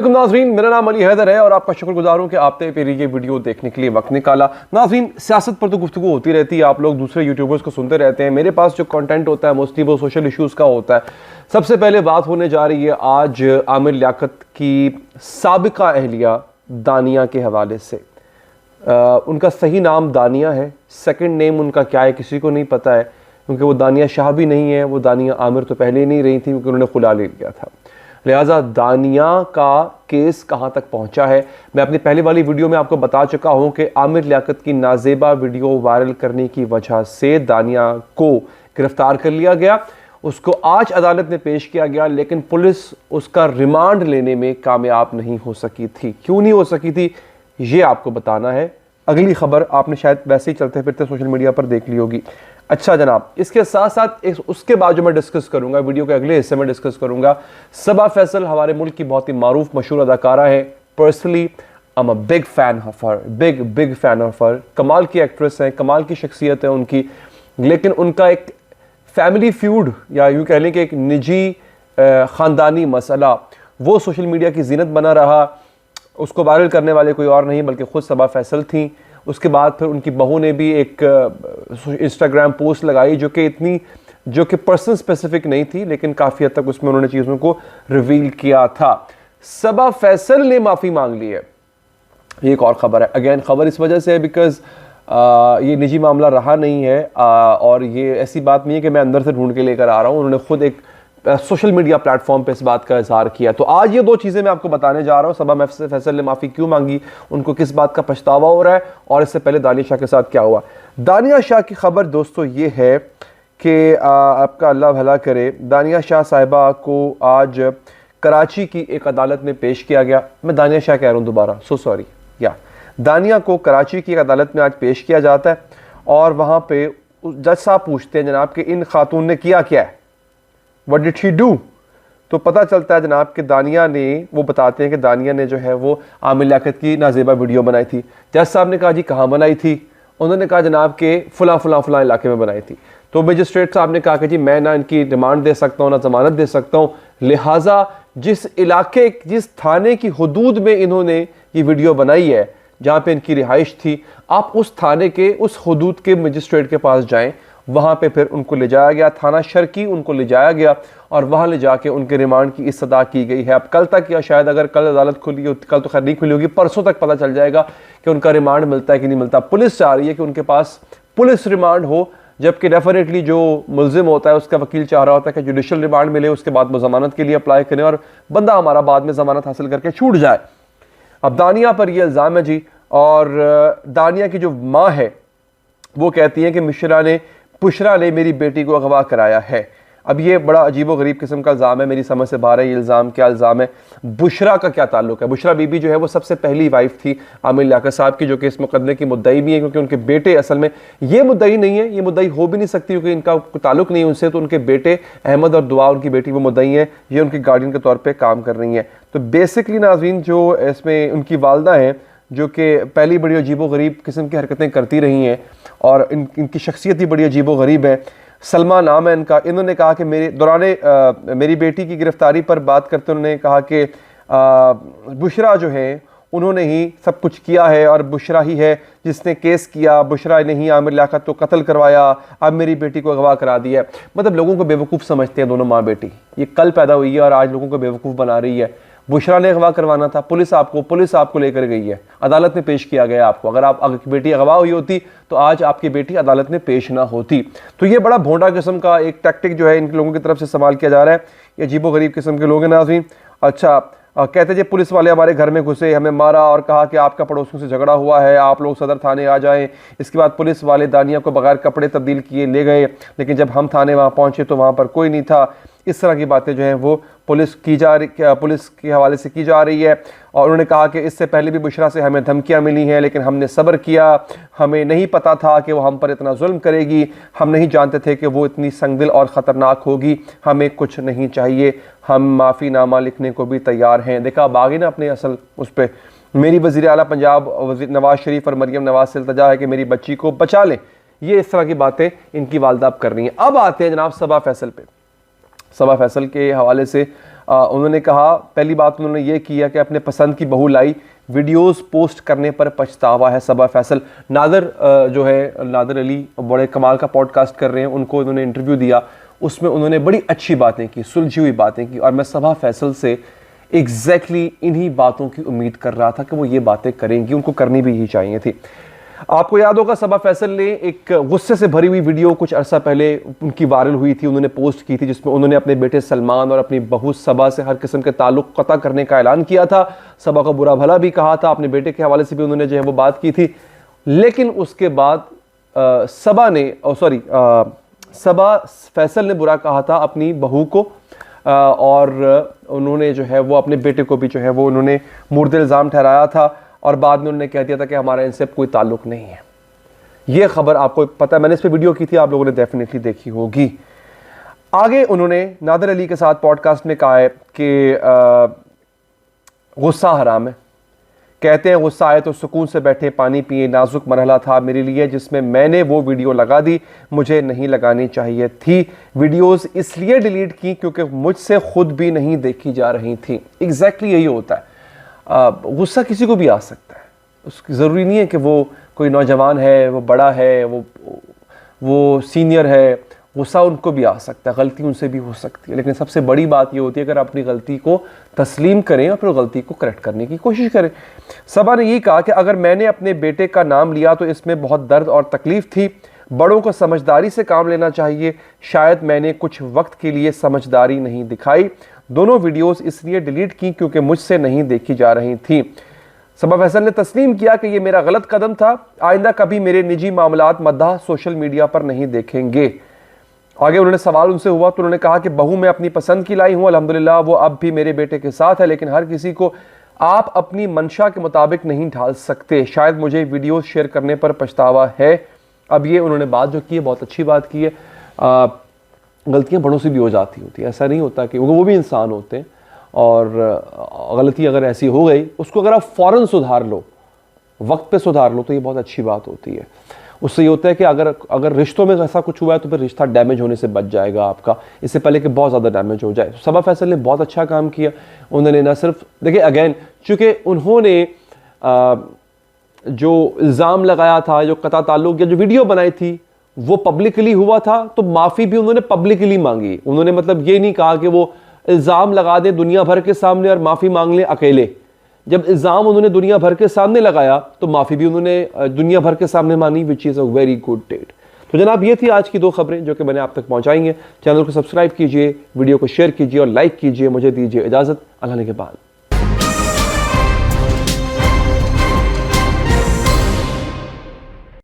नाज़रीन, मेरा नाम अली हैदर है और आपका शुक्रगुजार हूँ कि आपने मेरी ये वीडियो देखने के लिए वक्त निकाला। नाज़रीन, सियासत पर तो गुफ्तगू होती रहती है, आप लोग दूसरे यूट्यूबर्स को सुनते रहते हैं। मेरे पास जो कंटेंट होता है मोस्टली वो सोशल इश्यूज़ का होता है। सबसे पहले बात होने जा रही है आज आमिर लियाकत की साबिका अहलिया दानिया के हवाले से। उनका सही नाम दानिया है, सेकंड नेम उनका क्या है किसी को नहीं पता है, क्योंकि वो दानिया शाह भी नहीं है, वो दानिया आमिर तो पहले ही नहीं रही थी क्योंकि उन्होंने खुला ले लिया था। लिहाजा दानिया का केस कहाँ तक पहुँचा है, मैं अपनी पहले वाली वीडियो में आपको बता चुका हूँ कि आमिर लियाकत की नाजेबा वीडियो वायरल करने की वजह से दानिया को गिरफ्तार कर लिया गया। उसको आज अदालत में पेश किया गया, लेकिन पुलिस उसका रिमांड लेने में कामयाब नहीं हो सकी थी। क्यों नहीं हो सकी थी ये आपको बताना है। अगली खबर आपने शायद वैसे ही चलते फिरते सोशल मीडिया पर देख ली होगी। अच्छा जनाब, इसके साथ साथ उसके बाद जो मैं डिस्कस करूंगा, वीडियो के अगले हिस्से में डिस्कस करूंगा, सबा फैसल हमारे मुल्क की बहुत ही मारूफ मशहूर अदाकारा है। Personally I am a big fan of her, big fan of her. कमाल की एक्ट्रेस हैं, कमाल की शख्सियत है उनकी, लेकिन उनका एक फैमिली फ्यूड या यूँ कह लें कि एक निजी ख़ानदानी मसला वो सोशल मीडिया की जीनत बना रहा। उसको वायरल करने वाले कोई और नहीं बल्कि ख़ुद सबा फैसल थी। उसके बाद फिर उनकी बहू ने भी एक इंस्टाग्राम पोस्ट लगाई जो कि पर्सन स्पेसिफिक नहीं थी, लेकिन काफ़ी हद तक उसमें उन्होंने चीज़ों को रिवील किया था। सबा फैसल ने माफ़ी मांग ली है, ये एक और ख़बर है। अगेन खबर इस वजह से है बिकॉज ये निजी मामला रहा नहीं है और ये ऐसी बात नहीं है कि मैं अंदर से ढूंढ के लेकर आ रहा हूँ। उन्होंने खुद एक सोशल मीडिया प्लेटफॉर्म पे इस बात का इजहार किया। तो आज ये दो चीज़ें मैं आपको बताने जा रहा हूँ। सबा फैसल ने माफ़ी क्यों मांगी, उनको किस बात का पछतावा हो रहा है, और इससे पहले दानिया शाह के साथ क्या हुआ। दानिया शाह की खबर दोस्तों ये है कि आपका अल्लाह भला करे, दानिया शाह साहिबा को आज कराची की एक अदालत में पेश किया गया। मैं दानिया शाह कह रहा हूँ दोबारा, सो सॉरी। दानिया को कराची की एक अदालत में आज पेश किया जाता है और वहाँ पे जज साहब पूछते हैं जनाब कि इन खातून ने किया क्या है, What did she do? तो पता चलता है जनाब कि दानिया ने, वो बताते हैं कि दानिया ने जो है वो आमिर लियाकत की नाजेबा वीडियो बनाई थी। जज साहब ने कहा जी कहाँ बनाई थी, उन्होंने कहा जनाब के फलां इलाके में बनाई थी। तो मजिस्ट्रेट साहब ने कहा कि जी मैं ना इनकी रिमांड दे सकता हूँ ना जमानत दे सकता हूँ, लिहाजा जिस थाने की हदूद में इन्होंने ये वीडियो बनाई है जहाँ पे इनकी रिहाइश थी, आप उस थाने के उस हदूद के मजिस्ट्रेट के पास जाएं। वहाँ पे फिर उनको ले जाया गया, थाना शर्की उनको ले जाया गया और वहाँ ले जाके उनके रिमांड की इस्तदा की गई है। अब कल तक या शायद अगर कल अदालत खुली हो, कल तो खैर नहीं खुली होगी, परसों तक पता चल जाएगा कि उनका रिमांड मिलता है कि नहीं मिलता। पुलिस चाह रही है कि उनके पास पुलिस रिमांड हो, जबकि डेफिनेटली जो मुल्जिम होता है उसका वकील चाह रहा होता है कि जुडिशल रिमांड मिले, उसके बाद वो जमानत के लिए अप्लाई करें और बंदा हमारा बाद में जमानत हासिल करके छूट जाए। अब दानिया पर यह इल्ज़ाम है जी, और दानिया की जो माँ है वो कहती है कि बुशरा ने मेरी बेटी को अगवा कराया है। अब ये बड़ा अजीबो गरीब किस्म का इल्ज़ाम है, मेरी समझ से बाहर है ये इल्ज़ाम। क्या इल्ज़ाम है, बुशरा का क्या ताल्लुक है? बुशरा बीबी जो है वो सबसे पहली वाइफ थी आमिर लियाकत साहब की, जो कि इस मुकदमे की मुद्दई भी है, क्योंकि उनके बेटे असल में ये मुद्दई नहीं है, ये मुद्दई हो भी नहीं सकती क्योंकि इनका ताल्लुक नहीं है उनसे। तो उनके बेटे अहमद और दुआ, उनकी बेटी वो मुद्दई हैं, ये उनकी गार्डियन के तौर पर काम कर रही हैं। तो बेसिकली नाज़रीन जो इसमें उनकी वालदा हैं जो कि पहली बड़ी अजीबो गरीब किस्म की हरकतें करती रही हैं और इनकी शख्सियत ही बड़ी अजीबो गरीब है। सलमा नाम है इनका। इन्होंने कहा कि मेरी बेटी की गिरफ्तारी पर बात करते उन्होंने कहा कि बुशरा जो है उन्होंने ही सब कुछ किया है और बुशरा ही है जिसने केस किया, बुशरा ने ही आमिर लियाकत को कत्ल करवाया, अब मेरी बेटी को अगवा करा दिया है। मतलब लोगों को बेवकूफ़ समझते हैं दोनों माँ बेटी। ये कल पैदा हुई है और आज लोगों को बेवकूफ़ बना रही है। बुशरा ने अगवा करवाना था, पुलिस आपको लेकर गई है, अदालत में पेश किया गया आपको। अगर आपकी बेटी अगवा हुई होती तो आज आपकी बेटी अदालत में पेश ना होती। तो ये बड़ा भोंडा किस्म का एक टैक्टिक जो है इन लोगों की तरफ से इस्तेमाल किया जा रहा है। ये अजीबो गरीब किस्म के लोग हैं नाज़रीन। अच्छा कहते जी पुलिस वाले हमारे घर में घुसे, हमें मारा और कहा कि आपका पड़ोसियों से झगड़ा हुआ है, आप लोग सदर थाने आ जाएं। इसके बाद पुलिस वाले दानिया को बगैर कपड़े तब्दील किए ले गए, लेकिन जब हम थाने वहाँ पहुँचे तो वहाँ पर कोई नहीं था। इस तरह की बातें जो हैं वो पुलिस के हवाले से की जा रही है। और उन्होंने कहा कि इससे पहले भी बुशरा से हमें धमकियां मिली हैं, लेकिन हमने सब्र किया, हमें नहीं पता था कि वो हम पर इतना जुल्म करेगी, हम नहीं जानते थे कि वो इतनी संगदिल और ख़तरनाक होगी, हमें कुछ नहीं चाहिए, हम माफ़ीनामा लिखने को भी तैयार हैं। देखा अब आगे ना अपने असल उस पर मेरी वज़ीर आला पंजाब नवाज़ शरीफ और मरियम नवाज़ से इल्तजा है कि मेरी बच्ची को बचा लें। ये इस तरह की बातें इनकी वालदा अब कर रही हैं। अब आते हैं जनाब सबा फैसल पे। सबा फैसल के हवाले से उन्होंने कहा, पहली बात उन्होंने ये किया कि अपने पसंद की बहू लाई, वीडियोस पोस्ट करने पर पछतावा है। सबा फैसल, नादर जो है नादर अली बड़े कमाल का पॉडकास्ट कर रहे हैं, उनको उन्होंने इंटरव्यू दिया, उसमें उन्होंने बड़ी अच्छी बातें की, सुलझी हुई बातें की, और मैं सबा फैसल से एग्जैक्टली इन्हीं बातों की उम्मीद कर रहा था कि वो ये बातें करेंगी, उनको करनी भी ही चाहिए थी। आपको याद होगा सबा फैसल ने एक गुस्से से भरी हुई वीडियो कुछ अरसा पहले उनकी वायरल हुई थी, उन्होंने पोस्ट की थी, जिसमें उन्होंने अपने बेटे सलमान और अपनी बहू सबा से हर किस्म के ताल्लुक कता करने का ऐलान किया था। सबा का बुरा भला भी कहा था, अपने बेटे के हवाले से भी उन्होंने जो है वो बात की थी। लेकिन उसके बाद सबा फैसल ने बुरा कहा था अपनी बहू को, और उन्होंने जो है वो अपने बेटे को भी जो है वो उन्होंने मुर्द इल्ज़ाम ठहराया था, और बाद में उन्होंने कह दिया था कि हमारा इनसे कोई ताल्लुक नहीं है। ये खबर आपको पता है, मैंने इस पर वीडियो की थी, आप लोगों ने डेफिनेटली देखी होगी। आगे उन्होंने नादर अली के साथ पॉडकास्ट में कहा है कि गुस्सा हराम है। कहते हैं गुस्सा आए तो सुकून से बैठे पानी पिए, नाजुक मरहला था मेरे लिए जिसमें मैंने वो वीडियो लगा दी, मुझे नहीं लगानी चाहिए थी। वीडियोस इसलिए डिलीट की क्योंकि मुझसे खुद भी नहीं देखी जा रही थी। एग्जैक्टली यही होता है, गुस्सा किसी को भी आ सकता है, उसकी ज़रूरी नहीं है कि वो कोई नौजवान है, वो बड़ा है, वो सीनियर है, गुस्सा उनको भी आ सकता है, गलती उनसे भी हो सकती है। लेकिन सबसे बड़ी बात ये होती है अगर अपनी गलती को तस्लीम करें और फिर गलती को करेक्ट करने की कोशिश करें। सबा ने ये कहा कि अगर मैंने अपने बेटे का नाम लिया तो इसमें बहुत दर्द और तकलीफ थी, बड़ों को समझदारी से काम लेना चाहिए, शायद मैंने कुछ वक्त के लिए समझदारी नहीं दिखाई। दोनों वीडियोस इसलिए डिलीट की क्योंकि मुझसे नहीं देखी जा रही थी। सबा फैसल ने तस्लीम किया कि यह मेरा गलत कदम था, आइंदा कभी मेरे निजी मामलात मद्दाह सोशल मीडिया पर नहीं देखेंगे। आगे उन्होंने सवाल उनसे हुआ तो उन्होंने कहा कि बहू मैं अपनी पसंद की लाई हूं, अल्हम्दुलिल्लाह वो अब भी मेरे बेटे के साथ है, लेकिन हर किसी को आप अपनी मंशा के मुताबिक नहीं ढाल सकते। शायद मुझे वीडियो शेयर करने पर पछतावा है। अब ये उन्होंने बात जो की है बहुत अच्छी बात की है। गलतियां बड़ों से भी हो जाती होती है, ऐसा नहीं होता कि वो भी इंसान होते हैं, और गलती अगर ऐसी हो गई उसको अगर आप फ़ौरन सुधार लो, वक्त पे सुधार लो, तो ये बहुत अच्छी बात होती है। उससे ये होता है कि अगर रिश्तों में ऐसा कुछ हुआ है तो फिर रिश्ता डैमेज होने से बच जाएगा आपका, इससे पहले कि बहुत ज़्यादा डैमेज हो जाए। तो सबा फैसल ने बहुत अच्छा काम किया। उन्होंने ना सिर्फ देखिए अगेन, चूँकि उन्होंने जो इल्ज़ाम लगाया था, जो कता ताल्लुक या जो वीडियो बनाई थी वो पब्लिकली हुआ था, तो माफ़ी भी उन्होंने पब्लिकली मांगी। उन्होंने मतलब ये नहीं कहा कि वो इल्ज़ाम लगा दें दुनिया भर के सामने और माफ़ी मांग लें अकेले। जब इल्ज़ाम उन्होंने दुनिया भर के सामने लगाया तो माफ़ी भी उन्होंने दुनिया भर के सामने मानी, which is a very good date. तो जनाब ये थी आज की 2 खबरें जो कि मैंने आप तक पहुँचाई हैं। चैनल को सब्सक्राइब कीजिए, वीडियो को शेयर कीजिए और लाइक कीजिए। मुझे दीजिए इजाज़त, अल्लाह के बाद।